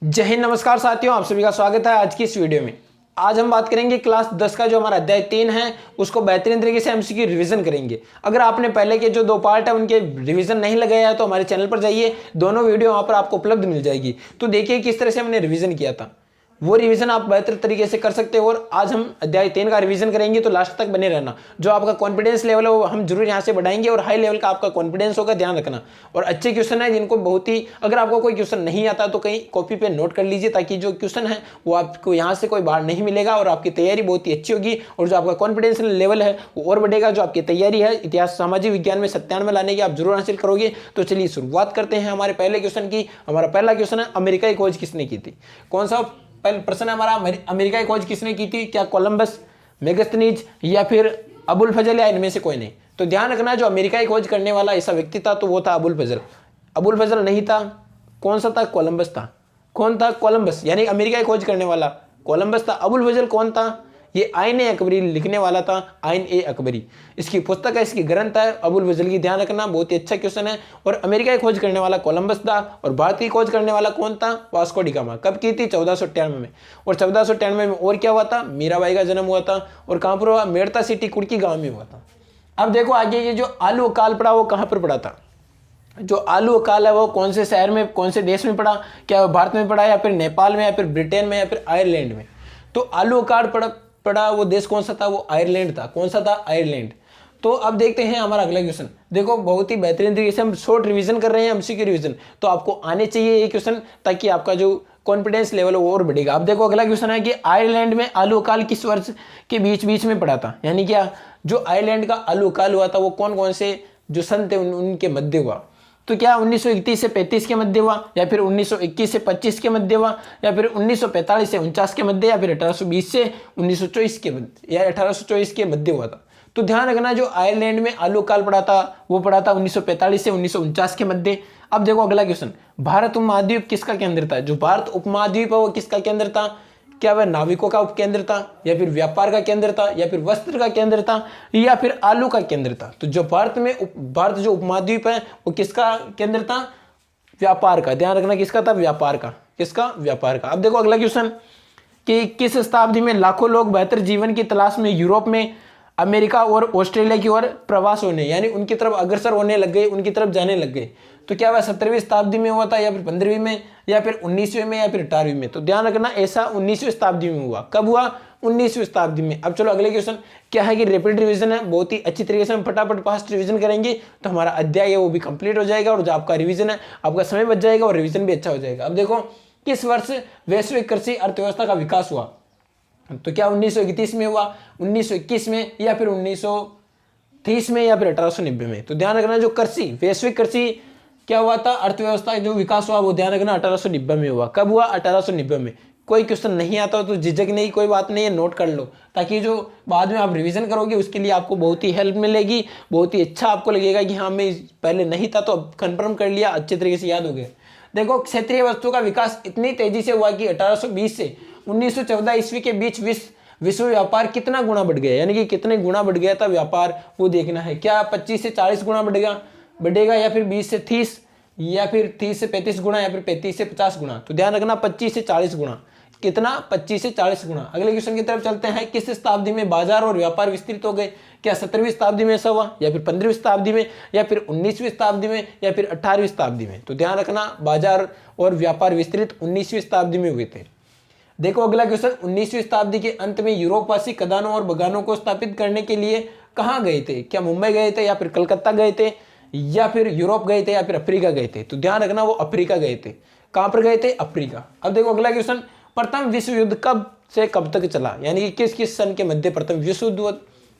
जय हिंद, नमस्कार साथियों, आप सभी का स्वागत है आज की इस वीडियो में। आज हम बात करेंगे क्लास 10 का जो हमारा अध्याय 3 है उसको बेहतरीन तरीके से एमसीक्यू रिवीजन करेंगे। अगर आपने पहले के जो 2 पार्ट है उनके रिवीजन नहीं लगाया है तो हमारे चैनल पर जाइए, दोनों वीडियो वहां पर आपको उपलब्ध मिल जाएगी। तो देखिए किस तरह से हमने रिवीजन किया था, वो रिवीजन आप बेहतर तरीके से कर सकते हो। और आज हम अध्याय 3 का रिवीजन करेंगे, तो लास्ट तक बने रहना। जो आपका कॉन्फिडेंस लेवल है वो हम जरूर यहाँ से बढ़ाएंगे और हाई लेवल का आपका कॉन्फिडेंस होगा, ध्यान रखना। और अच्छे क्वेश्चन है जिनको बहुत ही, अगर आपको कोई क्वेश्चन नहीं आता तो कहीं कॉपी पे नोट कर लीजिए, ताकि जो क्वेश्चन है वो आपको यहाँ से कोई बाहर नहीं मिलेगा और आपकी तैयारी बहुत ही अच्छी होगी और जो आपका कॉन्फिडेंस लेवल है वो और बढ़ेगा। जो आपकी तैयारी है इतिहास सामाजिक विज्ञान में 97 लाने की आप जरूर हासिल करोगे। तो चलिए शुरुआत करते हैं हमारे पहले क्वेश्चन की। हमारा पहला क्वेश्चन है, अमेरिका की खोज किसने की थी? कौन सा पहला प्रश्न है हमारा, अमेरिका की खोज किसने की थी? क्या कोलंबस, मेगास्थनीज या फिर अबुल फजल, या इनमें से कोई नहीं? तो ध्यान रखना, जो अमेरिका की खोज करने वाला ऐसा व्यक्ति था तो वो था अबुल फजल। अबुल फजल नहीं था, कौन सा था? कोलंबस था। कौन था? कोलंबस, यानी अमेरिका की खोज करने वाला कोलंबस था। अबुल फजल कौन था? ये आइन ए अकबरी लिखने वाला था, आइन ए अकबरी इसकी पुस्तक है, इसकी ग्रंथ है अबुल फजल की। ध्यान रखना, बहुत ही अच्छा क्वेश्चन है। और अमेरिका की खोज करने वाला कोलंबस था और भारत की खोज करने वाला कौन था? Vasco D gamma. कब की थी? 1493 में। और 1493 में और क्या हुआ था? मीराबाई का जन्म हुआ था। और कहां पर हुआ? मेड़ता सिटी, कुर्की गांव में हुआ था। अब देखो आगे, ये जो आलू अकाल पड़ा वो कहां पर पड़ा था? जो आलू अकाल है वो कौन से शहर में, कौन से देश में पड़ा? क्या भारत में पड़ा, या फिर नेपाल में, या फिर ब्रिटेन में, या फिर आयरलैंड में? तो आलू अकाल पड़ा वो देश कौन सा था? वो आयरलैंड था। कौन सा था? आयरलैंड। तो अब देखते हैं हमारा अगला क्वेश्चन। देखो बहुत ही बेहतरीन तरीके से हम शॉर्ट रिवीजन कर रहे हैं, एमसीक्यू रिवीजन, तो आपको आने चाहिए ये क्वेश्चन, ताकि आपका जो कॉन्फिडेंस लेवल है वो और बढ़ेगा। अब देखो अगला क्वेश्चन है कि आयरलैंड में आलू अकाल किस वर्ष के बीच बीच में पड़ा था? यानी क्या जो आयरलैंड का आलू अकाल हुआ था वो कौन कौन से जो सन थे उनके मध्य हुआ? तो क्या 1931 से 35 के मध्य हुआ, या फिर 1921 से 25 के मध्य हुआ, या फिर 1945 से 49 के मध्य, या फिर 1820 से 1924 के मध्य, या 1824 के मध्य हुआ था? तो ध्यान रखना, जो आयरलैंड में आलू काल पड़ा था वो पड़ा था 1945 से 1949 के मध्य। अब देखो अगला क्वेश्चन, भारत उपमहाद्वीप किसका केंद्र था? जो भारत उपमहाद्वीप है वो किसका केंद्र था? क्या वह नाविकों का उपकेंद्र था, या फिर व्यापार का केंद्र था, या फिर वस्त्र का केंद्र था, या फिर आलू का केंद्र था? तो जो भारत जो उपमहाद्वीप है वो किसका केंद्र था? व्यापार का। ध्यान रखना, किसका था? व्यापार का। किसका? व्यापार का। अब देखो अगला क्वेश्चन कि किस शताब्दी में लाखों लोग बेहतर जीवन की तलाश में यूरोप में, अमेरिका और ऑस्ट्रेलिया की ओर प्रवास होने, यानी उनकी तरफ अग्रसर होने लग गए, उनकी तरफ जाने लग गए? तो क्या वह 17वीं शताब्दी में हुआ था, या फिर 15वीं में, या फिर 19वीं में, या फिर 18वीं में? तो ध्यान रखना, ऐसा 19वीं शताब्दी में हुआ। कब हुआ? 19वीं शताब्दी में। अब चलो अगले क्वेश्चन क्या है कि रैपिड रिवीजन है, बहुत ही अच्छी तरीके से हम फटाफट फास्ट रिवीजन करेंगे, तो हमारा अध्याय है वो भी कंप्लीट हो जाएगा और जो आपका रिवीजन है आपका समय बच जाएगा और रिवीजन भी अच्छा हो जाएगा। अब देखो, किस वर्ष वैश्विक कृषि अर्थव्यवस्था का विकास हुआ? तो क्या 1931 में हुआ, 1921 में, या फिर 1930 में, या फिर 1890 में? तो ध्यान रखना, जो कृषि, वैश्विक कृषि क्या हुआ था, अर्थव्यवस्था जो विकास हुआ वो ध्यान रखना 1890 में हुआ। कब हुआ? 1890 में। कोई क्वेश्चन नहीं आता तो झिझक नहीं, कोई बात नहीं है, नोट कर लो, ताकि जो बाद में आप रिवीजन करोगे उसके लिए आपको बहुत ही हेल्प मिलेगी, बहुत ही अच्छा आपको लगेगा कि हाँ मैं पहले नहीं था तो अब कंफर्म कर लिया, अच्छे तरीके से याद हो गया। देखो, क्षेत्रीय वस्तु का विकास इतनी तेजी से हुआ कि 1820 से 1914 ईस्वी के बीच विश्व व्यापार कितना गुना बढ़ गया, यानी कि कितने गुना बढ़ गया था व्यापार, वो देखना है। क्या 25 से 40 गुना बढ़ेगा, या फिर 20 से 30, या फिर 30 से 35 गुना, या फिर 35 से 50 गुना? तो ध्यान रखना, 25 से 40 गुना। कितना? 25 से 40 गुना। अगले क्वेश्चन की तरफ चलते हैं। किस शताब्दी में बाजार और व्यापार विस्तृत हो गए? क्या 17वीं शताब्दी में ऐसा हुआ, या फिर 15वीं शताब्दी में, या फिर 19वीं शताब्दी में, या फिर 18वीं शताब्दी में? तो ध्यान रखना, बाजार और व्यापार विस्तृत 19वीं शताब्दी में हुए थे। देखो अगला क्वेश्चन, 19वीं शताब्दी के अंत में यूरोपवासी खदानों और बगानों को स्थापित करने के लिए कहाँ गए थे? क्या मुंबई गए थे, या फिर कलकत्ता गए थे, या फिर यूरोप गए थे, या फिर अफ्रीका गए थे? तो ध्यान रखना, वो अफ्रीका गए थे। कहां पर गए थे? अफ्रीका। अब देखो अगला क्वेश्चन, प्रथम विश्व युद्ध कब से कब तक चला? यानी कि किस किस सन के मध्य प्रथम विश्व युद्ध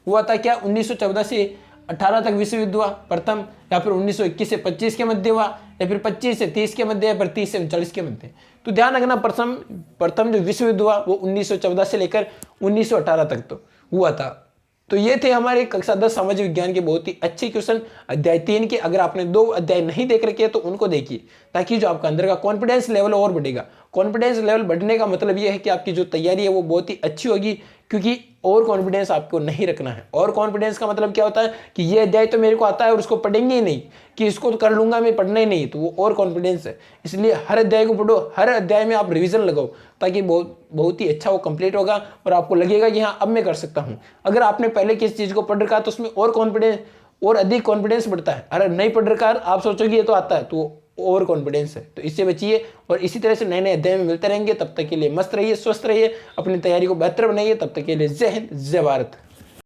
हुआ था? क्या 1914 से 18 तक विश्व युद्ध हुआ प्रथम, या फिर 1921 से 25 के मध्य हुआ, या फिर 25 से 30 के मध्य, या फिर 30 से 39 के मध्य? तो ध्यान रखना, प्रथम जो विश्व युद्ध हुआ वो 1914 से लेकर 1918 तक तो हुआ था। तो ये थे हमारे कक्षा 10 सामाजिक विज्ञान के बहुत ही अच्छे क्वेश्चन अध्याय 3 के। अगर आपने 2 अध्याय नहीं देख रखे हैं तो उनको देखिए, ताकि जो आपका अंदर का कॉन्फिडेंस लेवल और बढ़ेगा। कॉन्फिडेंस लेवल बढ़ने का मतलब ये है कि आपकी जो तैयारी है वो बहुत ही अच्छी होगी, क्योंकि और कॉन्फिडेंस आपको नहीं रखना है। और कॉन्फिडेंस का मतलब क्या होता है कि ये अध्याय तो मेरे को आता है और उसको पढ़ेंगे ही नहीं, कि इसको तो कर लूंगा मैं, पढ़ना ही नहीं, तो वो और कॉन्फिडेंस है। इसलिए हर अध्याय को पढ़ो, हर अध्याय में आप रिवीजन लगाओ, ताकि बहुत ही अच्छा वो कंप्लीट होगा और आपको लगेगा कि हाँ अब मैं कर सकता हूँ। अगर आपने पहले किसी चीज़ को पढ़ रखा है तो उसमें और कॉन्फिडेंस और अधिक कॉन्फिडेंस बढ़ता है। अगर नहीं पढ़ रखा है, आप सोचोगे ये तो आता है, तो ओवर कॉन्फिडेंस है। तो इससे बचिए और इसी तरह से नए नए अध्याय में मिलते रहेंगे। तब तक के लिए मस्त रहिए, स्वस्थ रहिए, अपनी तैयारी को बेहतर बनाइए। तब तक के लिए जय हिंद, जय भारत।